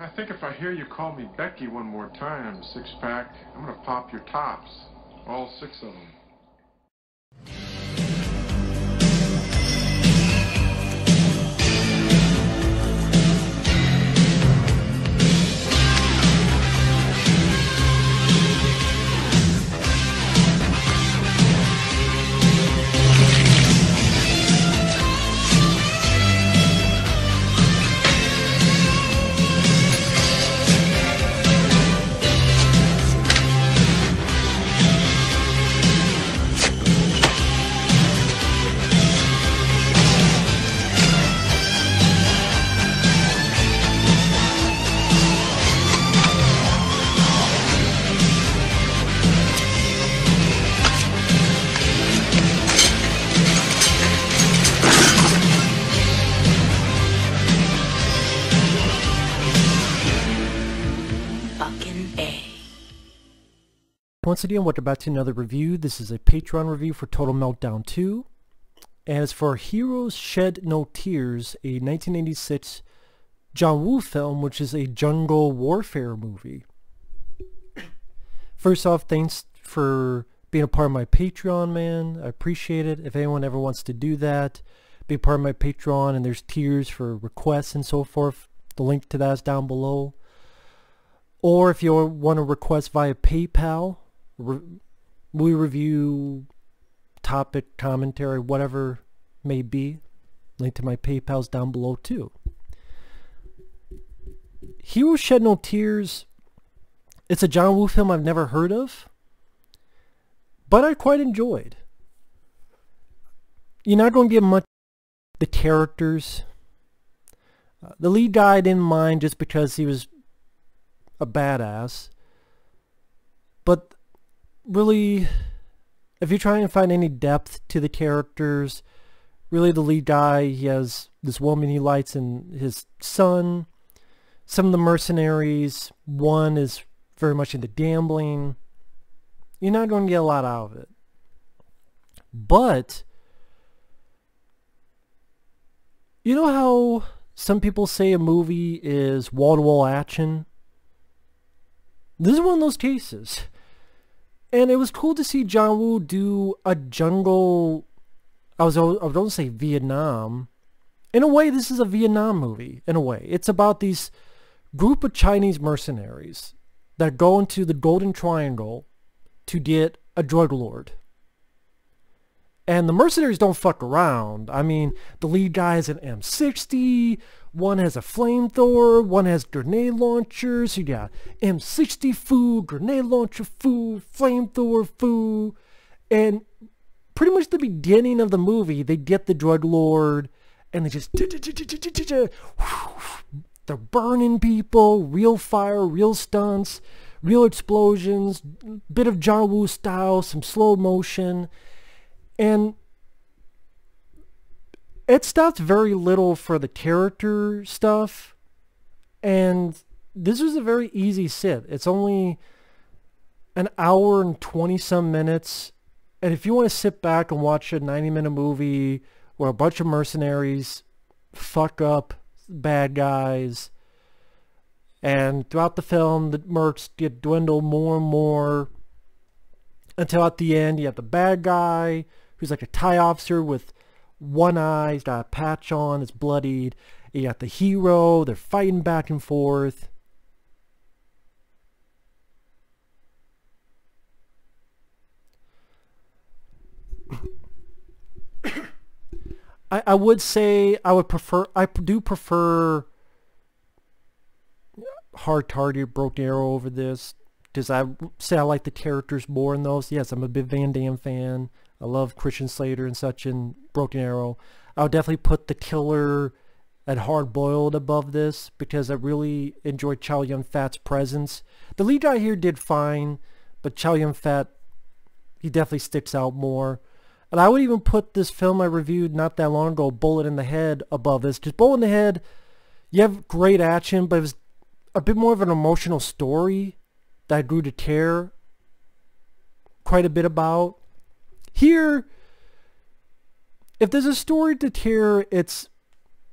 I think if I hear you call me Becky one more time, six-pack, I'm gonna pop your tops. All six of them. Once again, welcome back to another review. This is a Patreon review for Total Meltdown 2. And it's for Heroes Shed No Tears, a 1986 John Woo film, which is a jungle warfare movie. First off, thanks for being a part of my Patreon, man. I appreciate it. If anyone ever wants to do that, be a part of my Patreon, and there's tiers for requests and so forth. The link to that is down below. Or if you want to request via PayPal, movie review, topic, commentary, whatever may be, link to my PayPal's down below too. Heroes Shed No Tears, it's a John Woo film I've never heard of, but I quite enjoyed. You're not going to get much of the characters. The lead guy I didn't mind just because he was a badass, but really, if you're trying to find any depth to the characters, really the lead guy, he has this woman he likes and his son. Some of the mercenaries, one is very much into gambling. You're not going to get a lot out of it, but you know how some people say a movie is wall-to-wall action? This is one of those cases. And it was cool to see John Woo do a jungle, I was going to say Vietnam. In a way, this is a Vietnam movie, in a way. It's about these group of Chinese mercenaries that go into the Golden Triangle to get a drug lord. And the mercenaries don't fuck around. I mean, the lead guy has an M60, one has a flamethrower, one has grenade launchers. You got M60 foo, grenade launcher foo, flamethrower foo. And pretty much the beginning of the movie, they get the drug lord and they just they're burning people, real fire, real stunts, real explosions, bit of John Woo style, some slow motion. And it stopped very little for the character stuff, and this was a very easy sit. It's only an hour and 20 some minutes, and if you want to sit back and watch a 90-minute movie where a bunch of mercenaries fuck up bad guys, and throughout the film the mercs get dwindled more and more until at the end you have the bad guy who's like a Thai officer with one eye, he's got a patch on, it's bloodied. You got the hero, they're fighting back and forth. I would say I do prefer Hard Target, Broken Arrow over this, because I say I like the characters more in those. Yes, I'm a big Van Damme fan. I love Christian Slater and such in Broken Arrow. I would definitely put The Killer and Hard Boiled above this because I really enjoyed Chow Yun-Fat's presence. The lead guy here did fine, but Chow Yun-Fat, he definitely sticks out more. And I would even put this film I reviewed not that long ago, Bullet in the Head, above this. Because Bullet in the Head, you have great action, but it was a bit more of an emotional story that I grew to care quite a bit about. Here, if there's a story to tear, it's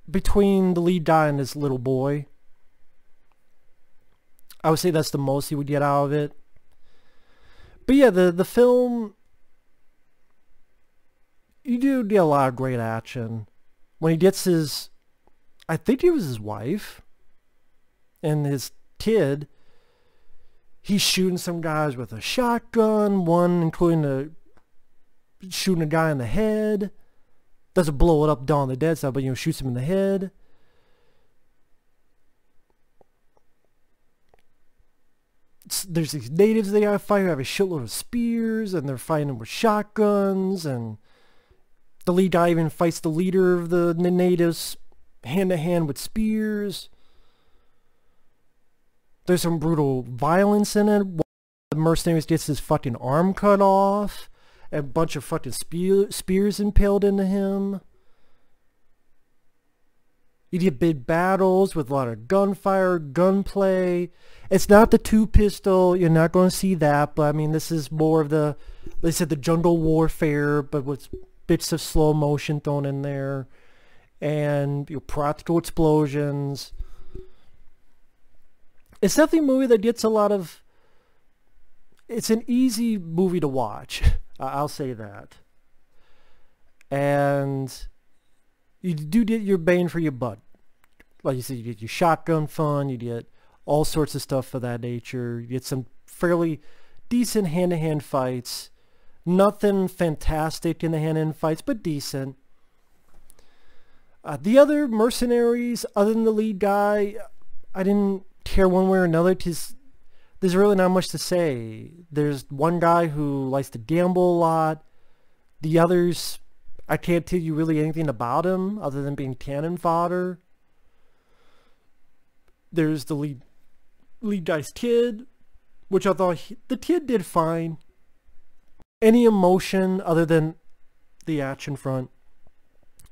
between the lead guy and this little boy. I would say that's the most he would get out of it. But yeah, the film, you do get a lot of great action. When he gets his, I think it was his wife and his kid, he's shooting some guys with a shotgun, one including shooting a guy in the head. Doesn't blow it up down on the dead side, but shoots him in the head. There's these natives they gotta fight who have a shitload of spears, and they're fighting with shotguns, and the lead guy even fights the leader of the natives hand to hand with spears. There's some brutal violence in it. The mercenaries gets his fucking arm cut off, and a bunch of fucking spears impaled into him. You get big battles with a lot of gunfire, gunplay. It's not the two-pistol. You're not going to see that. But, I mean, this is more of the, they said the jungle warfare, but with bits of slow motion thrown in there. And practical explosions. It's definitely a movie that gets a lot of... It's an easy movie to watch. I'll say that. And... you do get your bang for your buck. Like you said, you get your shotgun fun, you get all sorts of stuff of that nature. You get some fairly decent hand-to-hand fights. Nothing fantastic in the hand-to-hand fights, but decent. The other mercenaries, other than the lead guy, I didn't care one way or another, because there's really not much to say. There's one guy who likes to gamble a lot. The others... I can't tell you really anything about him other than being cannon fodder. There's the lead guy's kid, which I thought the kid did fine. Any emotion other than the action front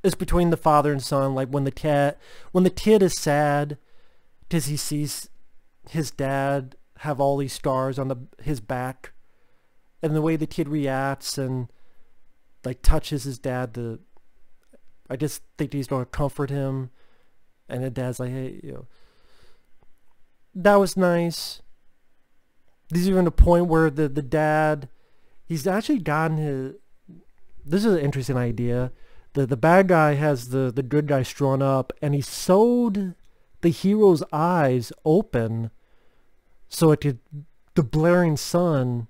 is between the father and son. Like when the kid is sad because he sees his dad have all these scars on his back, and the way the kid reacts and like touches his dad, I just think he's going to comfort him, and the dad's like, hey, that was nice. There's even a point where the dad, he's actually gotten his, this is an interesting idea. The bad guy has the good guy strung up, and he sewed the hero's eyes open so it could, the blaring sun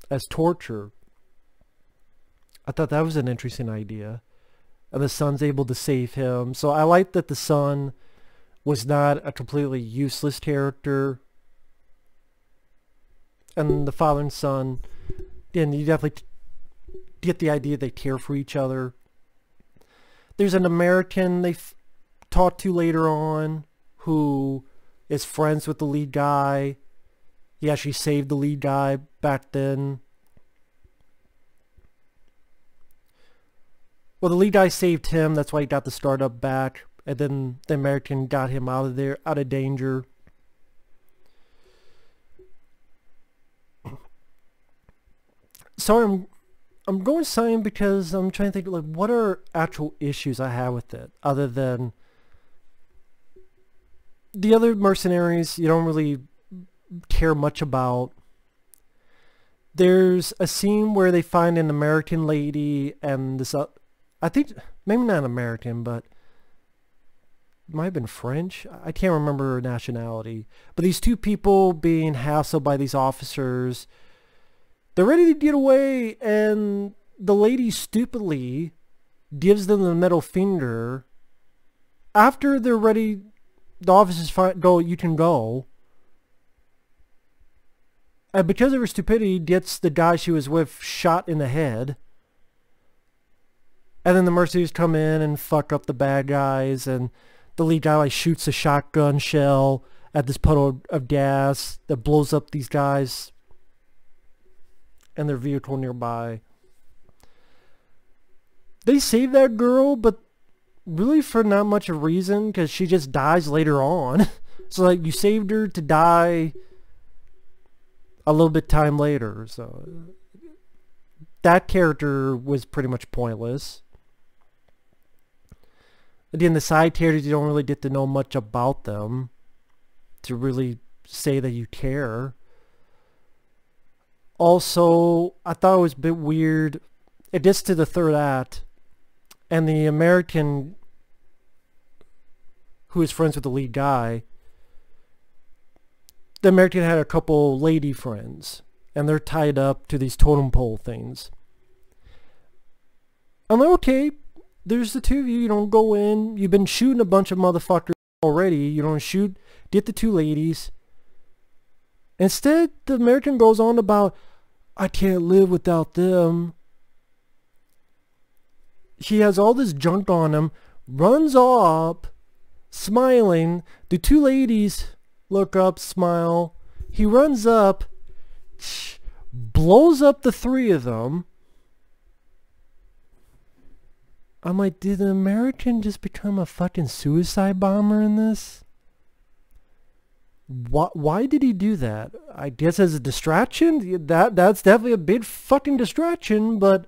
as torture. I thought that was an interesting idea. And the son's able to save him. So I like that the son was not a completely useless character. And the father and son, and you definitely get the idea they care for each other. There's an American they talk to later on who is friends with the lead guy. He actually saved the lead guy back then. Well, the lead guy saved him, that's why he got the startup back, and then the American got him out of there, out of danger. Sorry, I'm going silent because I'm trying to think, like, what are actual issues I have with it, other than the other mercenaries you don't really care much about. There's a scene where they find an American lady and this I think, maybe not American, but it might have been French. I can't remember her nationality. But these two people being hassled by these officers, they're ready to get away, and the lady stupidly gives them the middle finger. After they're ready, the officers go, you can go. And because of her stupidity, gets the guy she was with shot in the head. And then the mercenaries come in and fuck up the bad guys, and the lead guy like shoots a shotgun shell at this puddle of gas that blows up these guys and their vehicle nearby. They save that girl, but really for not much of a reason, because she just dies later on. So like you saved her to die a little bit time later, so that character was pretty much pointless. Again, the side characters, you don't really get to know much about them to really say that you care. Also, I thought it was a bit weird. It gets to the third act, and the American who is friends with the lead guy, the American had a couple lady friends, and they're tied up to these totem pole things. I'm like, okay, there's the two of you. You don't go in. You've been shooting a bunch of motherfuckers already. You don't shoot, get the two ladies. Instead, the American goes on about, I can't live without them. He has all this junk on him, runs off, smiling. The two ladies look up, smile. He runs up, blows up the three of them. I'm like, did the American just become a fucking suicide bomber in this? Why did he do that? I guess as a distraction? That's definitely a big fucking distraction, but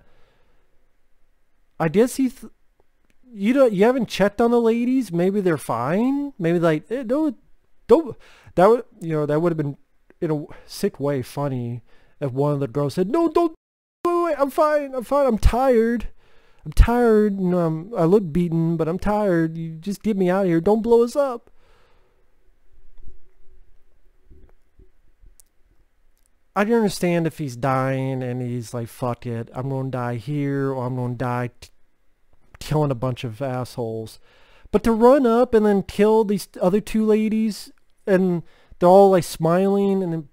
I guess you haven't checked on the ladies. Maybe they're fine. Maybe like, don't. That would, that would have been in a sick way funny if one of the girls said, no, don't. Wait, I'm fine. I'm tired. I look beaten, but I'm tired. You just get me out of here. Don't blow us up. I can understand if he's dying and he's like, fuck it, I'm going to die here, or I'm going to die killing a bunch of assholes. But to run up and then kill these other two ladies, and they're all like smiling, and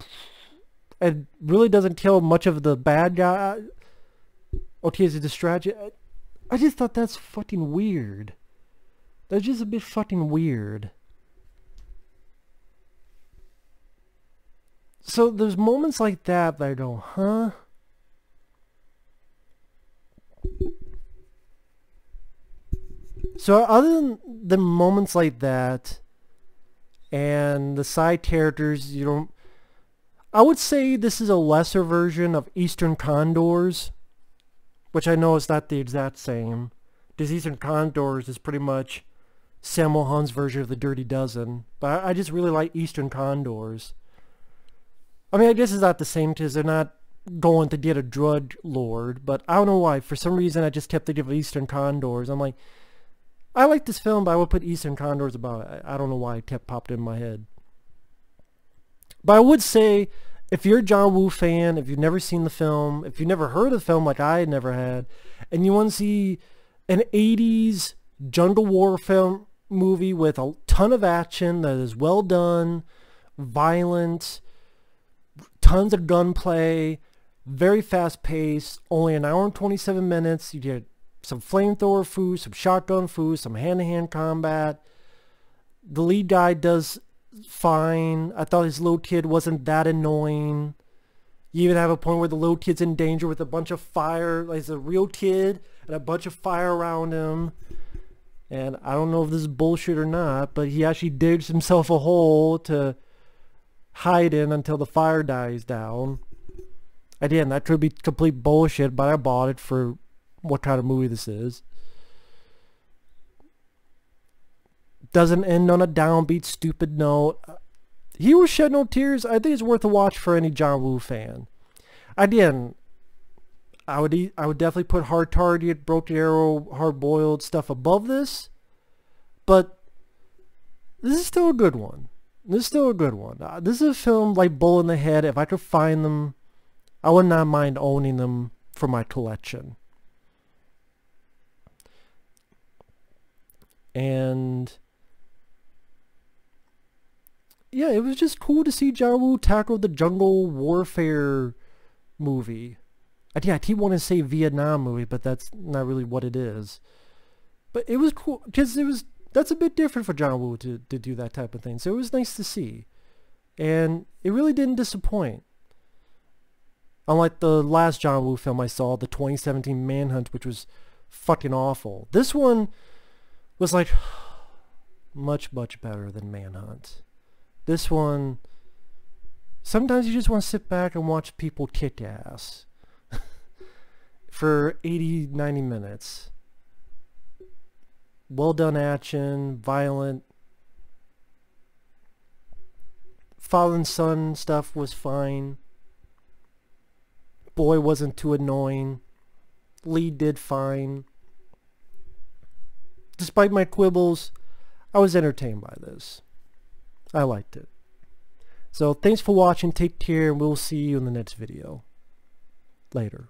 it really doesn't kill much of the bad guy. Okay, it's a distraction. I just thought that's fucking weird. That's just a bit fucking weird. So there's moments like that I go, huh? So other than the moments like that and the side characters, I would say this is a lesser version of Eastern Condors, which I know is not the exact same. Because Eastern Condors is pretty much Sammo Hun's version of the Dirty Dozen. But I just really like Eastern Condors. I mean, I guess it's not the same because they're not going to get a drug lord, but I don't know why. For some reason, I just kept thinking of Eastern Condors. I'm like, I like this film, but I would put Eastern Condors about it. I don't know why it kept popped in my head. But I would say, if you're a John Woo fan, if you've never seen the film, if you've never heard of the film like I had never had, and you want to see an 80s jungle war film movie with a ton of action that is well done, violent, tons of gunplay, very fast pace, only an hour and 27 minutes. You get some flamethrower food, some shotgun food, some hand-to-hand combat. The lead guy does fine. I thought his little kid wasn't that annoying. You even have a point where the little kid's in danger with a bunch of fire. Like, he's a real kid and a bunch of fire around him. And I don't know if this is bullshit or not, but he actually digs himself a hole to hide in until the fire dies down. Again, that could be complete bullshit, but I bought it for what kind of movie this is. Doesn't end on a downbeat, stupid note. He shed no tears. I think it's worth a watch for any John Woo fan. Again, I would definitely put Hard Target, Broken Arrow, Hard Boiled stuff above this, but this is still a good one. This is still a good one. This is a film like Bull in the Head. If I could find them, I would not mind owning them for my collection. And yeah, it was just cool to see John Woo tackle the jungle warfare movie. Yeah, I keep wanting to say Vietnam movie, but that's not really what it is. But it was cool because that's a bit different for John Woo to do that type of thing. So it was nice to see. And it really didn't disappoint. Unlike the last John Woo film I saw, the 2017 Manhunt, which was fucking awful. This one was like much, much better than Manhunt. This one, sometimes you just want to sit back and watch people kick ass for 80, 90 minutes. Well done action, violent, father and son stuff was fine. Boy wasn't too annoying. Lee did fine. Despite my quibbles, I was entertained by this. I liked it. So thanks for watching, take care, and we'll see you in the next video. Later.